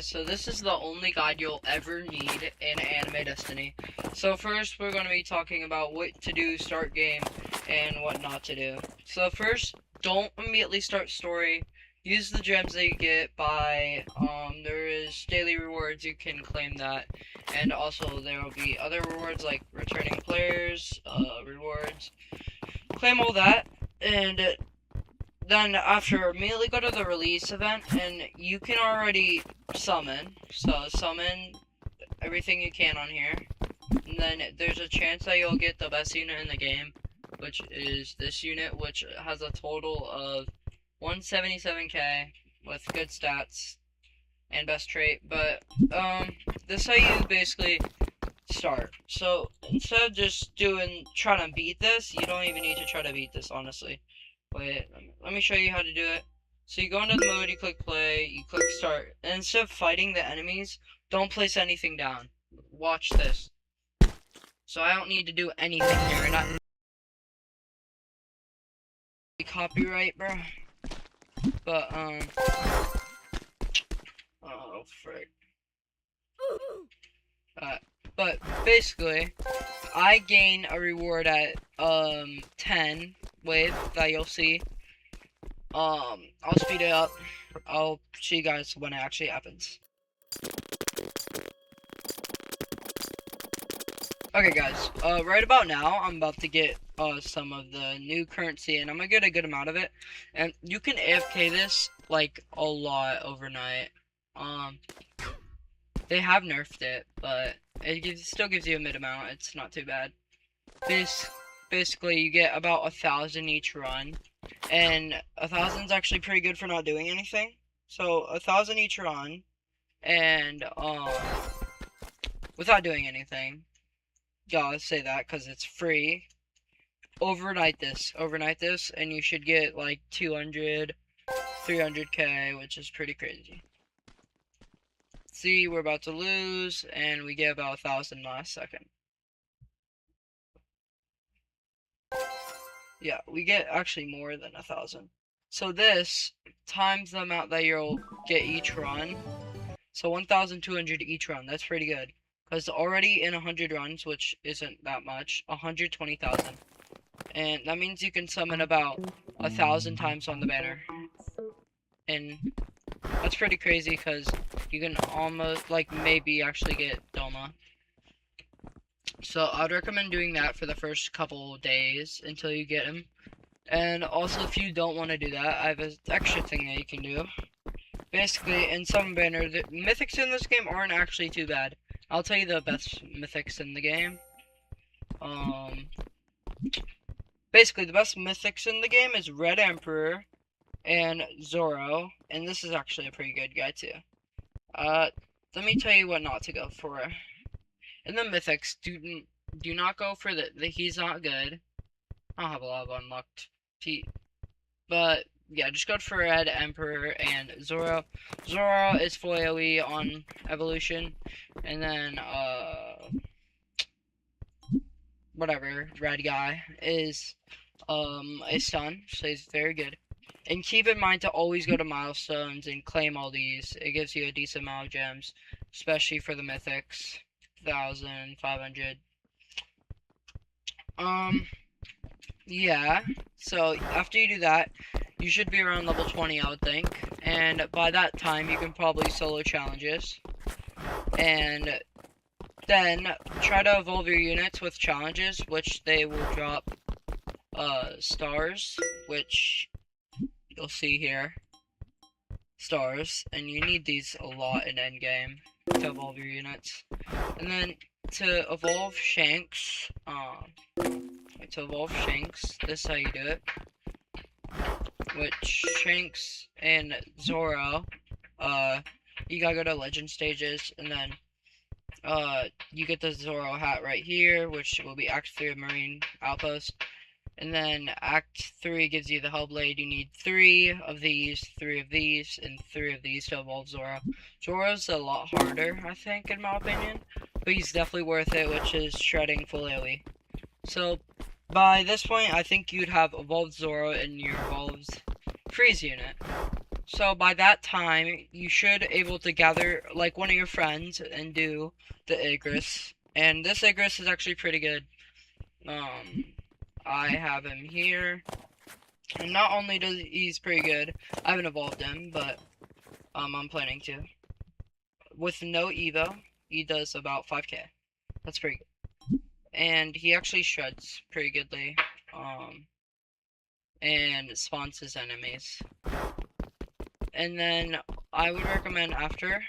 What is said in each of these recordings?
So this is the only guide you'll ever need in Anime Destiny. So first we're going to be talking about what to do start game and what not to do. So first, don't immediately start story. Use the gems that you get by, there is daily rewards, you can claim that. And also there will be other rewards like returning players, rewards. Claim all that, and then after immediately go to the release event, and you can already summon. So summon everything you can on here, and then there's a chance that you'll get the best unit in the game, which is this unit, which has a total of 177k with good stats and best trait. But this is how you basically start. So instead of just trying to beat this, you don't even need to try to beat this, honestly. Wait, let me show you how to do it. So you go into the mode, you click play, you click start, and instead of fighting the enemies, don't place anything down. Watch this. So I don't need to do anything here, and I copyright, bro. But oh frick. But basically, I gain a reward at 10 wave that you'll see. I'll speed it up. I'll see you guys when it actually happens. Okay guys, right about now, I'm about to get some of the new currency, and I'm gonna get a good amount of it. And you can AFK this, like, a lot overnight. They have nerfed it, but it still gives you a mid amount. It's not too bad. Basically, you get about 1,000 each run, and 1,000's actually pretty good for not doing anything. So 1,000 each run, and without doing anything. Gotta say that because it's free. Overnight this, and you should get like 200, 300k, which is pretty crazy. See, we're about to lose, and we get about 1,000 last second. Yeah, we get actually more than 1,000. So this times the amount that you'll get each run. So 1,200 each run. That's pretty good. Because already in 100 runs, which isn't that much, 120,000. And that means you can summon about 1,000 times on the banner. And that's pretty crazy because you can almost, like, maybe actually get Doma. So I'd recommend doing that for the first couple days until you get him. And also, if you don't want to do that, I have an extra thing that you can do. Basically, in some banner, the mythics in this game aren't actually too bad. I'll tell you the best mythics in the game. Basically, the best mythics in the game is Red Emperor and Zoro, and this is actually a pretty good guy too. Let me tell you what not to go for. In the mythics, do not go for the he's not good. I don't have a lot of unlocked feet, but yeah, just go for Red Emperor and Zoro. Zoro is full AoE on evolution, and then whatever red guy is a stun, so he's very good. And keep in mind to always go to milestones and claim all these. It gives you a decent amount of gems, especially for the mythics. 1,500. Yeah. So after you do that, you should be around level 20, I would think. And by that time, you can probably solo challenges. And then try to evolve your units with challenges, which they will drop stars, which you'll see here. Stars, and you need these a lot in endgame to evolve your units. And then to evolve Shanks, this is how you do it. Which Shanks and Zoro, you gotta go to legend stages, and then you get the Zoro hat right here, which will be Act 3 of Marine Outpost. And then Act 3 gives you the Hellblade. You need 3 of these, 3 of these, and 3 of these to evolve Zoro. Zoro's a lot harder, I think, in my opinion. But he's definitely worth it, which is shredding full AoE. So, by this point, I think you'd have evolved Zoro in your evolved Freeze unit. So by that time, you should able to gather like one of your friends and do the Igris. And this Igris is actually pretty good. I have him here. And not only does he's pretty good, I haven't evolved him, but I'm planning to. With no Evo, he does about 5k. That's pretty good. And he actually shreds pretty goodly. And spawns his enemies. And then I would recommend after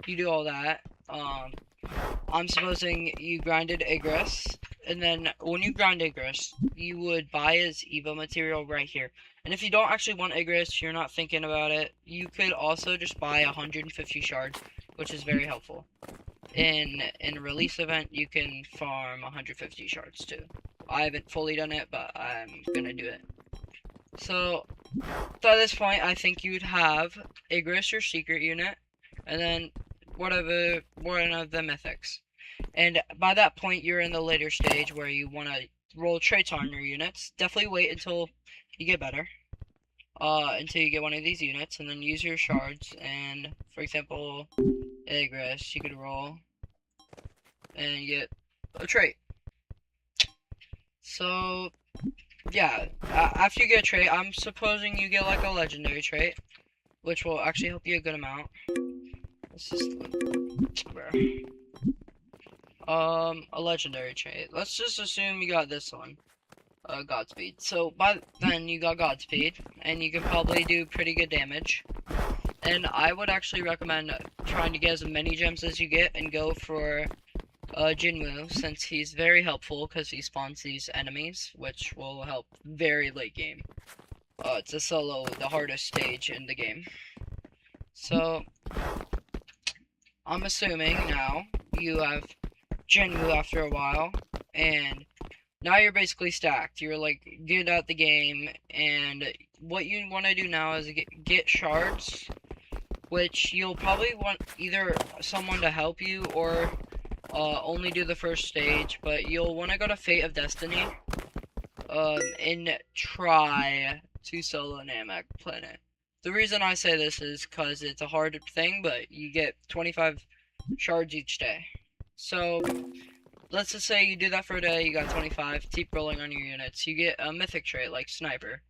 you do all that, I'm supposing you grinded Igris, and then when you grind Igris, you would buy his Evo material right here. And if you don't actually want Igris, you're not thinking about it, you could also just buy 150 shards, which is very helpful. In a release event, you can farm 150 shards too. I haven't fully done it, but I'm gonna do it. So, at this point, I think you'd have Igris, your secret unit, and then whatever one of the mythics. And by that point, you're in the later stage where you want to roll traits on your units. Definitely wait until you get better, until you get one of these units, and then use your shards. And for example, Igris, you could roll and get a trait. So yeah, after you get a trait, I'm supposing you get like a legendary trait, which will actually help you a good amount. This is a legendary trait. Let's just assume you got this one, Godspeed. So by then you got Godspeed, and you can probably do pretty good damage. And I would actually recommend trying to get as many gems as you get, and go for Jinwoo, since he's very helpful because he spawns these enemies, which will help very late game. It's a solo, the hardest stage in the game. So, I'm assuming now you have Jinwoo after a while, and now you're basically stacked. You're like good at the game, and what you want to do now is get shards, which you'll probably want either someone to help you or only do the first stage, but you'll want to go to Fate of Destiny, and try to solo Namek Planet. The reason I say this is because it's a hard thing, but you get 25 shards each day. So, let's just say you do that for a day, you got 25, keep rolling on your units. You get a mythic trait like Sniper.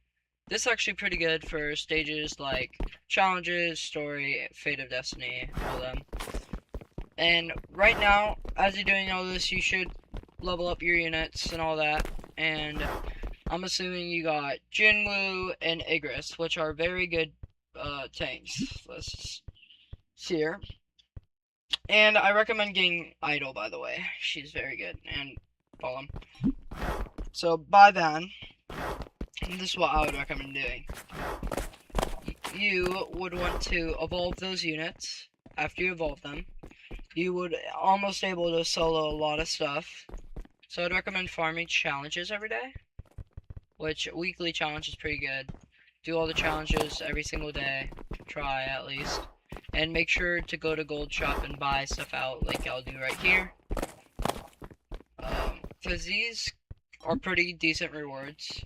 This is actually pretty good for stages like Challenges, Story, Fate of Destiny, all them. And right now, as you're doing all this, you should level up your units and all that. And I'm assuming you got Jinwoo and Igris, which are very good tanks. Let's see here. And I recommend getting Idol, by the way. She's very good. And follow him. So by then, this is what I would recommend doing. You would want to evolve those units. After you evolve them, you would almost able to solo a lot of stuff. So I'd recommend farming challenges every day, which weekly challenge is pretty good. Do all the challenges every single day, try at least, and make sure to go to Gold Shop and buy stuff out like I'll do right here. Because these are pretty decent rewards.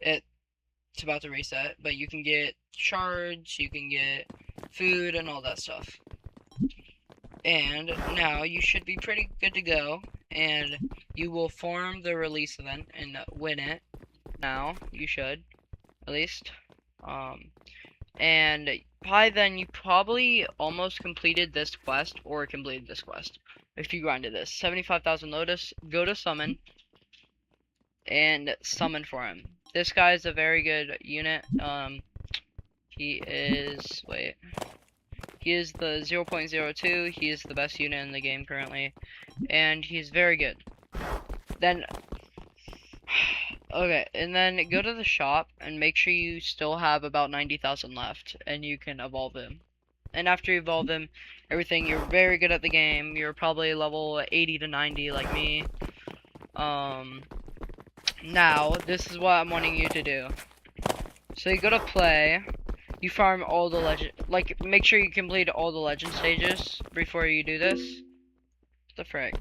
It's about to reset, but you can get shards, you can get food, and all that stuff. And now you should be pretty good to go, and you will farm the release event and win it. Now you should, at least. And by then you probably almost completed this quest, or completed this quest if you grinded this. 75,000 Lotus. Go to summon and summon for him. This guy is a very good unit. He is he is the 0.02. He is the best unit in the game currently, and he's very good. Then, okay, and then go to the shop and make sure you still have about 90,000 left, and you can evolve him. And after you evolve him, everything, you're very good at the game. You're probably level 80 to 90 like me. Now, this is what I'm wanting you to do. So you go to play. You farm all the legend, like, make sure you complete all the legend stages before you do this. What the frick?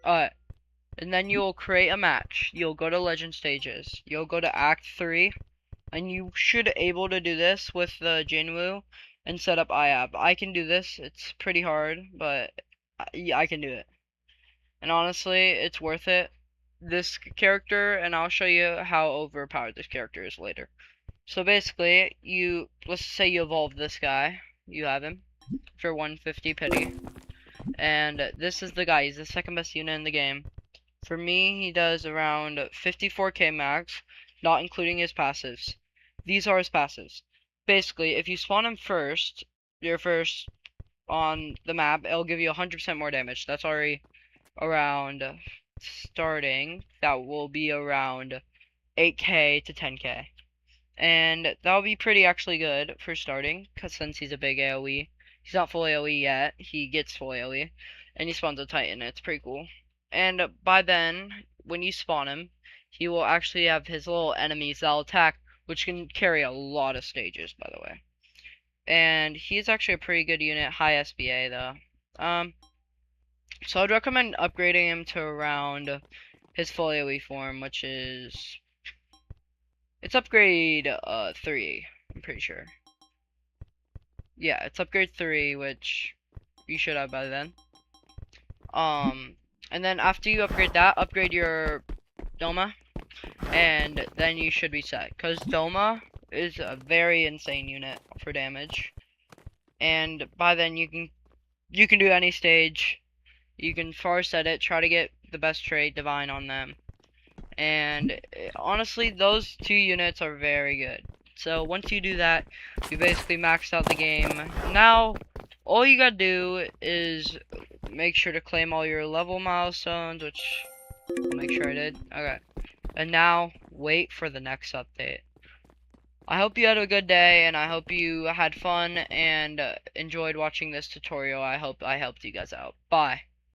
And then you'll create a match. You'll go to legend stages. You'll go to Act 3, and you should able to do this with the Jinwoo and set up IAB. I can do this. It's pretty hard, but yeah, I can do it. And honestly, it's worth it. This character, and I'll show you how overpowered this character is later. So basically, let's say you evolve this guy. You have him for 150 pity. And this is the guy. He's the second best unit in the game. For me, he does around 54k max, not including his passives. These are his passives. Basically, if you spawn him first, you're first on the map, it'll give you 100% more damage. That's already around starting. That will be around 8k to 10k. And that'll be pretty actually good for starting, because since he's a big AoE, he's not full AoE yet, he gets full AoE, and he spawns a Titan, it's pretty cool. And by then, when you spawn him, he will actually have his little enemies that'll attack, which can carry a lot of stages, by the way. And he's actually a pretty good unit, high SBA though. So I'd recommend upgrading him to around his full AoE form, which is... It's upgrade 3, I'm pretty sure. Yeah, it's upgrade 3, which you should have by then. And then after you upgrade that, upgrade your Doma, and then you should be set. Because Doma is a very insane unit for damage. And by then you can do any stage. You can far set it, try to get the best trait, Divine, on them. And honestly, those two units are very good. So once you do that, you basically maxed out the game. Now, all you gotta do is make sure to claim all your level milestones, which I'll make sure I did. Okay. And now, wait for the next update. I hope you had a good day, and I hope you had fun and enjoyed watching this tutorial. I hope I helped you guys out. Bye.